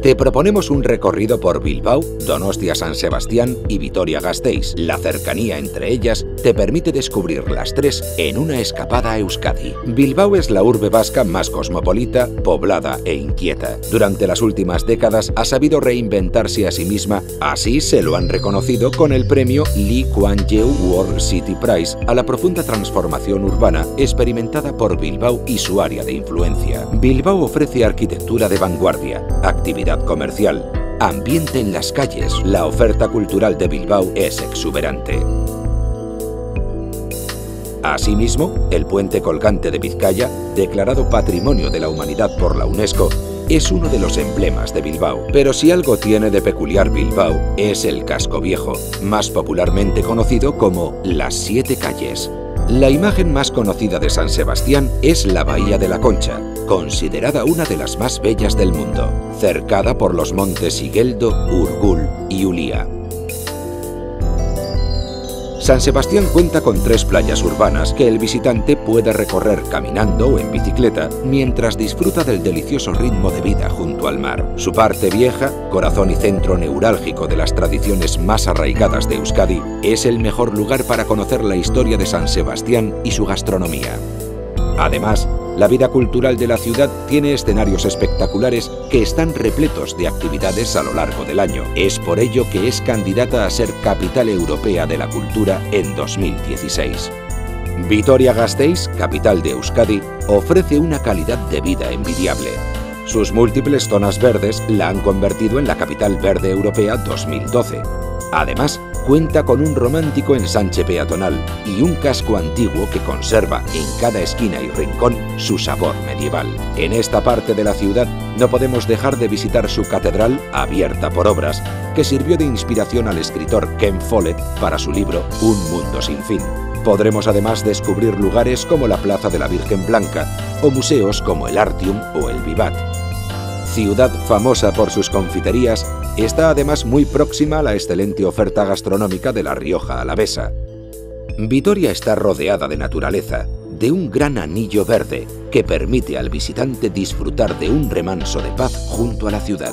Te proponemos un recorrido por Bilbao, Donostia-San Sebastián y Vitoria-Gasteiz. La cercanía entre ellas te permite descubrir las tres en una escapada a Euskadi. Bilbao es la urbe vasca más cosmopolita, poblada e inquieta. Durante las últimas décadas ha sabido reinventarse a sí misma, así se lo han reconocido con el premio Lee Kuan Yew World City Prize a la profunda transformación urbana experimentada por Bilbao y su área de influencia. Bilbao ofrece arquitectura de vanguardia, actividad comercial, ambiente en las calles. La oferta cultural de Bilbao es exuberante. Asimismo, el puente colgante de Vizcaya, declarado Patrimonio de la Humanidad por la UNESCO, es uno de los emblemas de Bilbao. Pero si algo tiene de peculiar Bilbao, es el casco viejo, más popularmente conocido como las Siete Calles. La imagen más conocida de San Sebastián es la Bahía de la Concha, considerada una de las más bellas del mundo, cercada por los montes Igueldo, Urgul y Ulia. San Sebastián cuenta con 3 playas urbanas que el visitante puede recorrer caminando o en bicicleta mientras disfruta del delicioso ritmo de vida junto al mar. Su parte vieja, corazón y centro neurálgico de las tradiciones más arraigadas de Euskadi, es el mejor lugar para conocer la historia de San Sebastián y su gastronomía. Además, la vida cultural de la ciudad tiene escenarios espectaculares que están repletos de actividades a lo largo del año. Es por ello que es candidata a ser Capital Europea de la Cultura en 2016. Vitoria-Gasteiz, capital de Euskadi, ofrece una calidad de vida envidiable. Sus múltiples zonas verdes la han convertido en la Capital Verde Europea 2012. Además, cuenta con un romántico ensanche peatonal y un casco antiguo que conserva en cada esquina y rincón su sabor medieval. En esta parte de la ciudad no podemos dejar de visitar su catedral, abierta por obras, que sirvió de inspiración al escritor Ken Follett para su libro Un mundo sin fin. Podremos además descubrir lugares como la Plaza de la Virgen Blanca o museos como el Artium o el Vivat. Ciudad famosa por sus confiterías, está además muy próxima a la excelente oferta gastronómica de La Rioja Alavesa. Vitoria está rodeada de naturaleza, de un gran anillo verde que permite al visitante disfrutar de un remanso de paz junto a la ciudad.